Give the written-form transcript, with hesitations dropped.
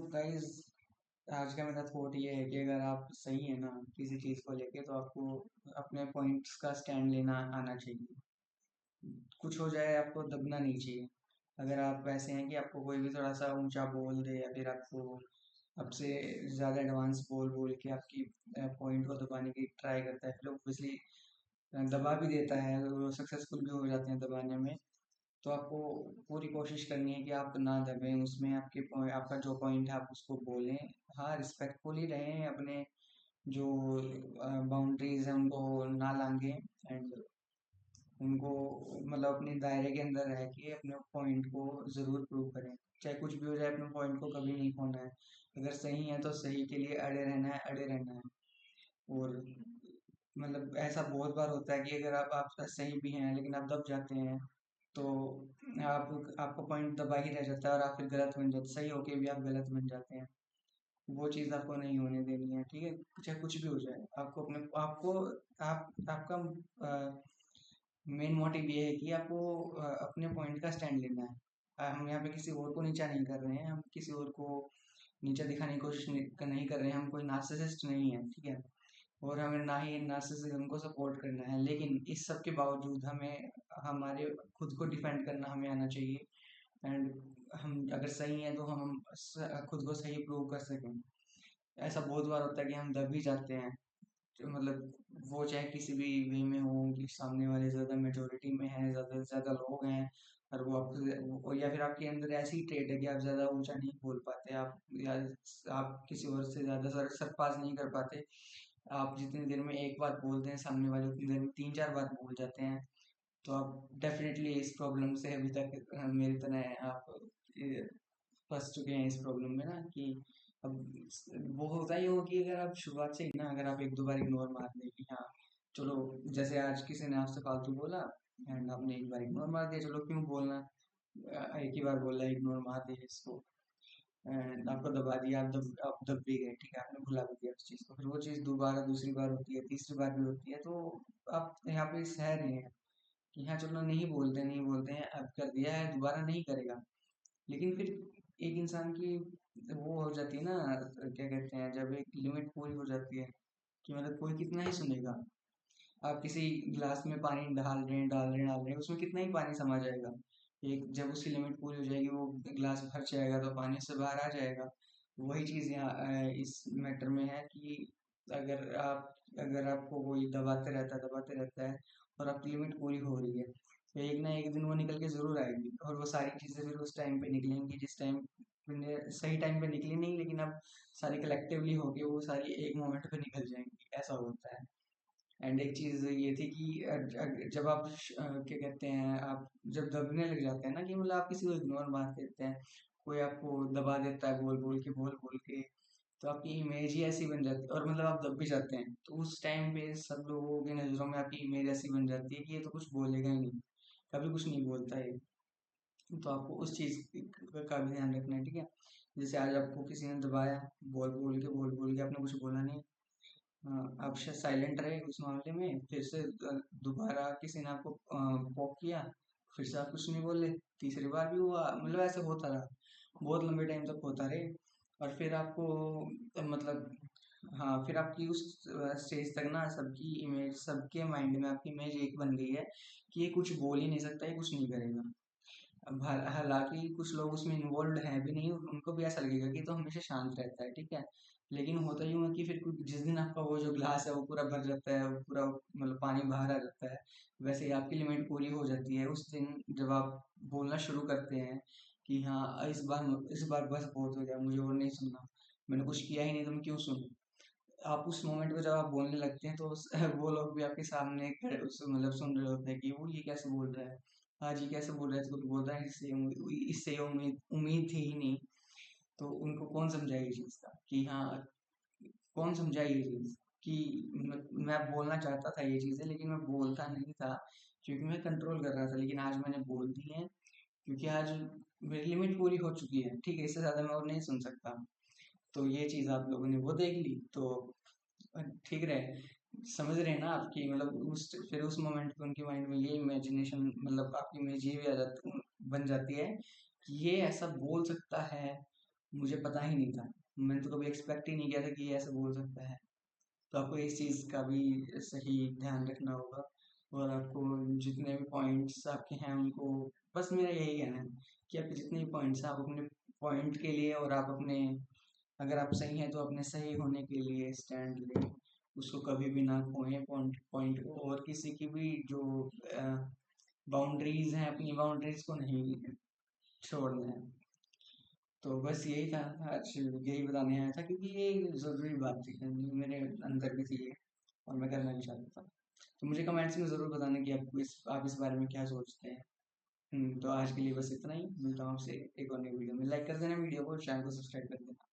Guys, आज का मेरा थॉट ये है कि अगर आप सही है ना किसी चीज़ को लेके, तो आपको अपने पॉइंट्स का स्टैंड लेना आना चाहिए। कुछ हो जाए, आपको दबना नहीं चाहिए। अगर आप ऐसे हैं कि आपको कोई भी थोड़ा सा ऊंचा बोल दे, या फिर आपको आपसे ज़्यादा एडवांस बोल बोल के आपकी पॉइंट को दबाने की ट्राई करता है, फिर ऑब्वियसली दबा भी देता है, अगर वो सक्सेसफुल भी हो जाते हैं दबाने में, तो आपको पूरी कोशिश करनी है कि आप ना दबें उसमें। आपका जो पॉइंट है आप उसको बोलें। हाँ, रिस्पेक्टफुली रहें, अपने जो बाउंड्रीज हैं उनको ना लांघें, एंड उनको मतलब अपने दायरे के अंदर रह के अपने पॉइंट को ज़रूर प्रूव करें। चाहे कुछ भी हो जाए, अपने पॉइंट को कभी नहीं खोना है। अगर सही है तो सही के लिए अड़े रहना है, अड़े रहना है। और मतलब ऐसा बहुत बार होता है कि अगर आप सही भी हैं लेकिन आप दब जाते हैं, तो आपका पॉइंट दबा ही रह जाता है और आप फिर गलत बन जाते, सही होके भी आप गलत बन जाते हैं। वो चीज़ आपको नहीं होने देनी है, ठीक है। चाहे कुछ भी हो जाए, आपको अपने आपको आप आपका मेन मोटिव ये है कि आपको अपने पॉइंट का स्टैंड लेना है। हम यहाँ पे किसी और को नीचा नहीं कर रहे हैं, हम किसी और को नीचा दिखाने की कोशिश नहीं कर रहे हैं, हम कोई नार्सिसिस्ट नहीं है, ठीक है। और हमें ना ही नार्सिसिज्म को सपोर्ट करना है, लेकिन इस सब के बावजूद हमें हमारे खुद को डिफेंड करना हमें आना चाहिए। एंड हम अगर सही हैं तो हम खुद को सही प्रूव कर सकें। ऐसा बहुत बार होता है कि हम दब भी जाते हैं, जो मतलब वो चाहे किसी भी वे में हो, कि सामने वाले ज़्यादा मेजोरिटी में है, ज़्यादा से ज़्यादा लोग हैं, और वो आपको, या फिर आपके अंदर ऐसी ट्रेड है कि आप ज़्यादा ऊंचा नहीं बोल पाते, आप या आप किसी और से ज़्यादा सरपास नहीं कर पाते। आप जितनी देर में एक बात बोलते हैं, सामने वाले उतनी देर में तीन चार बात बोल जाते हैं। तो आप डेफिनेटली इस प्रॉब्लम से अभी तक मेरी तरह आप फंस चुके हैं इस प्रॉब्लम में ना, कि अब वो होता ही हो कि अगर आप शुरुआत से ही ना, अगर आप एक दो बार इग्नोर मार दें कि हाँ चलो, जैसे आज किसी ने आपसे फालतू बोला एंड आपने एक बार इग्नोर मार दिया, चलो क्यों बोलना, एक ही बार बोला, इग्नोर मार दिया इसको, एंड आपको दबा दिया, आप दब भी गए, ठीक है, आपने भुला भी दिया उस चीज़ को। फिर वो चीज़ दोबारा दूसरी बार होती है, तीसरी बार भी होती है, तो आप यहाँ पे सह रहे हैं कि हाँ चलो, नहीं बोलते हैं, अब कर दिया है, दोबारा नहीं करेगा। लेकिन फिर एक इंसान की वो हो जाती है ना, क्या कहते हैं, जब एक लिमिट पूरी हो जाती है, कि मतलब कोई कितना ही सुनेगा। आप किसी गिलास में पानी डाल रहे हैं, उसमें कितना ही पानी समा जाएगा। एक जब उसकी लिमिट पूरी हो जाएगी, वो गिलास भर जाएगा, तो पानी से बाहर आ जाएगा। वही चीज़ यहाँ इस मैटर में है कि अगर आपको कोई दबाते रहता है, और आपकी लिमिट पूरी हो रही है, तो एक ना एक दिन वो निकल के जरूर आएगी, और वो सारी चीज़ें फिर उस टाइम पे निकलेंगी जिस टाइम सही टाइम पे निकली नहीं, लेकिन अब सारी कलेक्टिवली होके वो सारी एक मोमेंट पे निकल जाएंगी, ऐसा होता है। एंड एक चीज़ ये थी कि जब आप क्या कहते हैं, आप जब दबने लग जाते हैं ना, कि मतलब आप किसी को इग्नोर मार देते हैं, कोई आपको दबा देता है बोल बोल के, तो आपकी इमेज ही ऐसी बन जाती है, और मतलब आप दब भी जाते हैं, तो उस टाइम पे सब लोगों की नज़रों में आपकी इमेज ऐसी बन जाती है कि ये तो कुछ बोलेगा ही नहीं, कभी कुछ नहीं बोलता है। तो आपको उस चीज़ का भी ध्यान रखना है, ठीक है। जैसे आज आपको किसी ने दबाया, बोल बोल के आपने कुछ बोला नहीं, आप शायद साइलेंट रहे उस मामले में, फिर से दोबारा किसी ने आपको पोक किया, फिर से आप कुछ नहीं बोले, तीसरी बार भी हुआ, मतलब ऐसे होता रहा, बहुत लंबे टाइम तक होता रहे। और फिर आपको मतलब, हाँ, फिर आपकी उस स्टेज तक ना सबकी इमेज, सबके माइंड में आपकी इमेज एक बन गई है कि ये कुछ बोल ही नहीं सकता, ये कुछ नहीं करेगा। अब हालांकि कुछ लोग उसमें इन्वॉल्व हैं भी नहीं, उनको भी ऐसा लगेगा कि ये तो हमेशा शांत रहता है, ठीक है। लेकिन होता यूं है कि फिर जिस दिन आपका वो जो ग्लास है वो पूरा भर जाता है, वो पूरा मतलब पानी बाहर आ जाता है, वैसे ही आपकी लिमिट पूरी हो जाती है उस दिन, जब आप बोलना शुरू करते हैं कि हाँ इस बार बस बहुत हो गया, मुझे और नहीं सुनना, मैंने कुछ किया ही नहीं तो मैं क्यों सुनूं। आप उस मोमेंट पे जब आप बोलने लगते हैं, तो वो लोग भी आपके सामने मतलब सुन रहे होते हैं कि वो ये कैसे बोल रहा है, हाँ जी कैसे बोल रहा है, इसको तो बोल रहा है, इससे उम्मीद उम्मीद थी ही नहीं। तो उनको कौन समझाए ये चीज़ का कि हाँ, कौन समझाए ये चीज़ कि मैं बोलना चाहता था ये चीज़ें, लेकिन मैं बोलता नहीं था, क्योंकि मैं कंट्रोल कर रहा था, लेकिन आज मैंने बोल दी है, क्योंकि आज मेरी लिमिट पूरी हो चुकी है, ठीक है, इससे ज़्यादा मैं और नहीं सुन सकता। तो ये चीज़ आप लोगों ने वो देख ली, तो ठीक रहे, समझ रहे हैं ना आपकी, मतलब उस फिर उस मोमेंट पे उनके माइंड में ये इमेजिनेशन, मतलब आपकी इमेज ये भी आ जाती बन जाती है कि ये ऐसा बोल सकता है, मुझे पता ही नहीं था। मैंने तो कभी एक्सपेक्ट ही नहीं किया था कि ये ऐसे बोल सकता है। तो आपको इस चीज़ का भी सही ध्यान रखना होगा। और आपको जितने भी पॉइंट्स आपके हैं उनको, बस मेरा यही कहना है कि आपके जितने भी पॉइंट्स हैं आप अपने पॉइंट के लिए, और आप अपने, अगर आप सही हैं तो अपने सही होने के लिए स्टैंड लें। उसको कभी भी ना खोएं पॉइंट पॉइंट को, और किसी की भी जो बाउंड्रीज हैं, अपनी बाउंड्रीज को नहीं छोड़ना है। तो बस यही था, आज यही बताने आया था, क्योंकि ये ज़रूरी बात थी, मेरे अंदर भी थी ये, और मैं करना भी चाहता था। तो मुझे कमेंट्स में ज़रूर बताना कि आप इस बारे में क्या सोचते हैं। तो आज के लिए बस इतना ही, मिलता हूँ आपसे एक और नई वीडियो में। लाइक कर देना वीडियो को, चैनल को सब्सक्राइब कर देना।